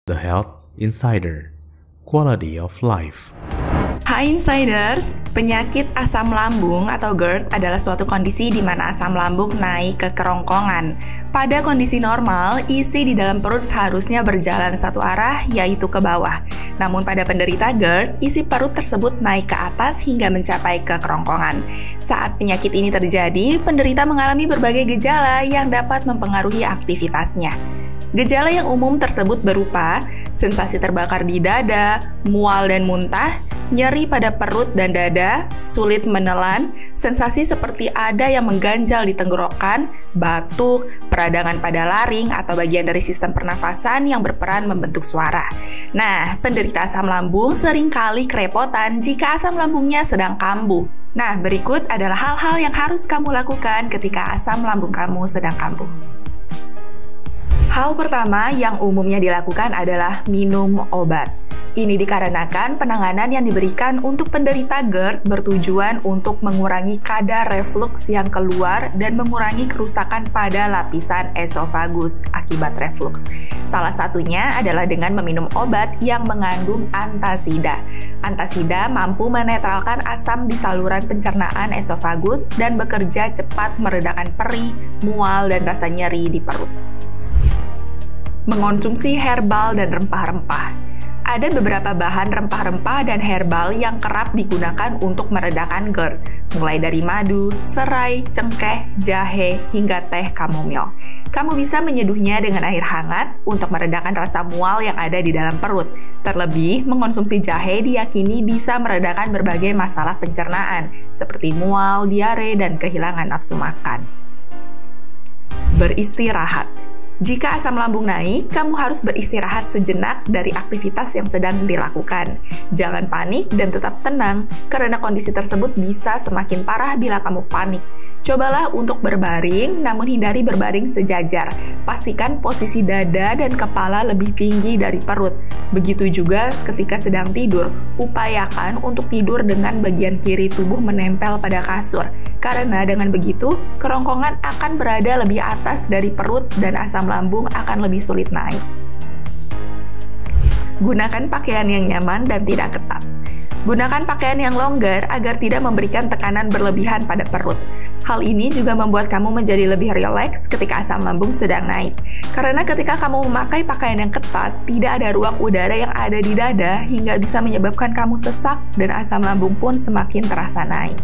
The Health Insider, Quality of Life. Hai Insiders, penyakit asam lambung atau GERD adalah suatu kondisi di mana asam lambung naik ke kerongkongan. Pada kondisi normal, isi di dalam perut seharusnya berjalan satu arah, yaitu ke bawah. Namun pada penderita GERD, isi perut tersebut naik ke atas hingga mencapai ke kerongkongan. Saat penyakit ini terjadi, penderita mengalami berbagai gejala yang dapat mempengaruhi aktivitasnya. Gejala yang umum tersebut berupa sensasi terbakar di dada, mual dan muntah, nyeri pada perut dan dada, sulit menelan, sensasi seperti ada yang mengganjal di tenggorokan, batuk, peradangan pada laring atau bagian dari sistem pernafasan yang berperan membentuk suara. Nah, penderita asam lambung seringkali kerepotan jika asam lambungnya sedang kambuh. Nah, berikut adalah hal-hal yang harus kamu lakukan ketika asam lambung kamu sedang kambuh. Hal pertama yang umumnya dilakukan adalah minum obat. Ini dikarenakan penanganan yang diberikan untuk penderita GERD bertujuan untuk mengurangi kadar refluks yang keluar dan mengurangi kerusakan pada lapisan esofagus akibat refluks. Salah satunya adalah dengan meminum obat yang mengandung antasida. Antasida mampu menetralkan asam di saluran pencernaan esofagus dan bekerja cepat meredakan perih, mual, dan rasa nyeri di perut. Mengonsumsi herbal dan rempah-rempah. Ada beberapa bahan rempah-rempah dan herbal yang kerap digunakan untuk meredakan GERD, mulai dari madu, serai, cengkeh, jahe, hingga teh chamomile. Kamu bisa menyeduhnya dengan air hangat untuk meredakan rasa mual yang ada di dalam perut. Terlebih, mengonsumsi jahe diyakini bisa meredakan berbagai masalah pencernaan, seperti mual, diare, dan kehilangan nafsu makan. Beristirahat. Jika asam lambung naik, kamu harus beristirahat sejenak dari aktivitas yang sedang dilakukan. Jangan panik dan tetap tenang, karena kondisi tersebut bisa semakin parah bila kamu panik. Cobalah untuk berbaring, namun hindari berbaring sejajar. Pastikan posisi dada dan kepala lebih tinggi dari perut. Begitu juga ketika sedang tidur, upayakan untuk tidur dengan bagian kiri tubuh menempel pada kasur. Karena dengan begitu, kerongkongan akan berada lebih atas dari perut dan asam lambung akan lebih sulit naik. Gunakan pakaian yang nyaman dan tidak ketat. Gunakan pakaian yang longgar agar tidak memberikan tekanan berlebihan pada perut. Hal ini juga membuat kamu menjadi lebih rileks ketika asam lambung sedang naik. Karena ketika kamu memakai pakaian yang ketat, tidak ada ruang udara yang ada di dada hingga bisa menyebabkan kamu sesak dan asam lambung pun semakin terasa naik.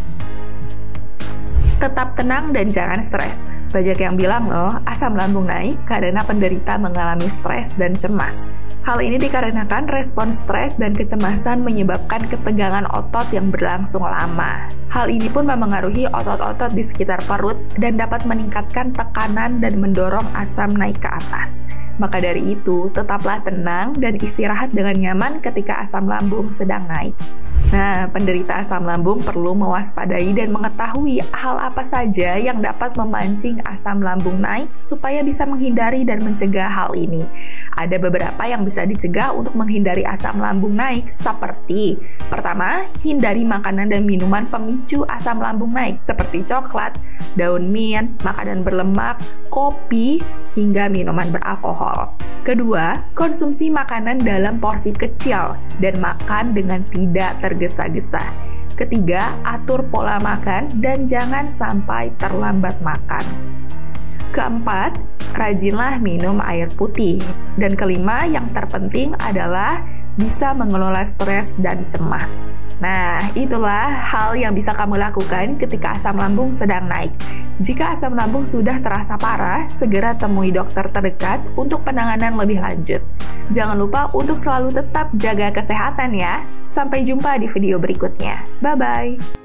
Tetap tenang dan jangan stres. Banyak yang bilang loh, asam lambung naik karena penderita mengalami stres dan cemas. Hal ini dikarenakan respon stres dan kecemasan menyebabkan ketegangan otot yang berlangsung lama. Hal ini pun memengaruhi otot-otot di sekitar perut dan dapat meningkatkan tekanan dan mendorong asam naik ke atas. Maka dari itu, tetaplah tenang dan istirahat dengan nyaman ketika asam lambung sedang naik. Nah, penderita asam lambung perlu mewaspadai dan mengetahui hal apa saja yang dapat memancing asam lambung naik supaya bisa menghindari dan mencegah hal ini. Ada beberapa yang bisa dicegah untuk menghindari asam lambung naik seperti: pertama, hindari makanan dan minuman pemicu asam lambung naik seperti coklat, daun mint, makanan berlemak, kopi, hingga minuman beralkohol. Kedua, konsumsi makanan dalam porsi kecil dan makan dengan tidak tergesa-gesa. Ketiga, atur pola makan dan jangan sampai terlambat makan. Keempat, rajinlah minum air putih. Dan kelima, yang terpenting adalah bisa mengelola stres dan cemas. Nah, itulah hal yang bisa kamu lakukan ketika asam lambung sedang naik. Jika asam lambung sudah terasa parah, segera temui dokter terdekat untuk penanganan lebih lanjut. Jangan lupa untuk selalu tetap jaga kesehatan ya. Sampai jumpa di video berikutnya. Bye-bye!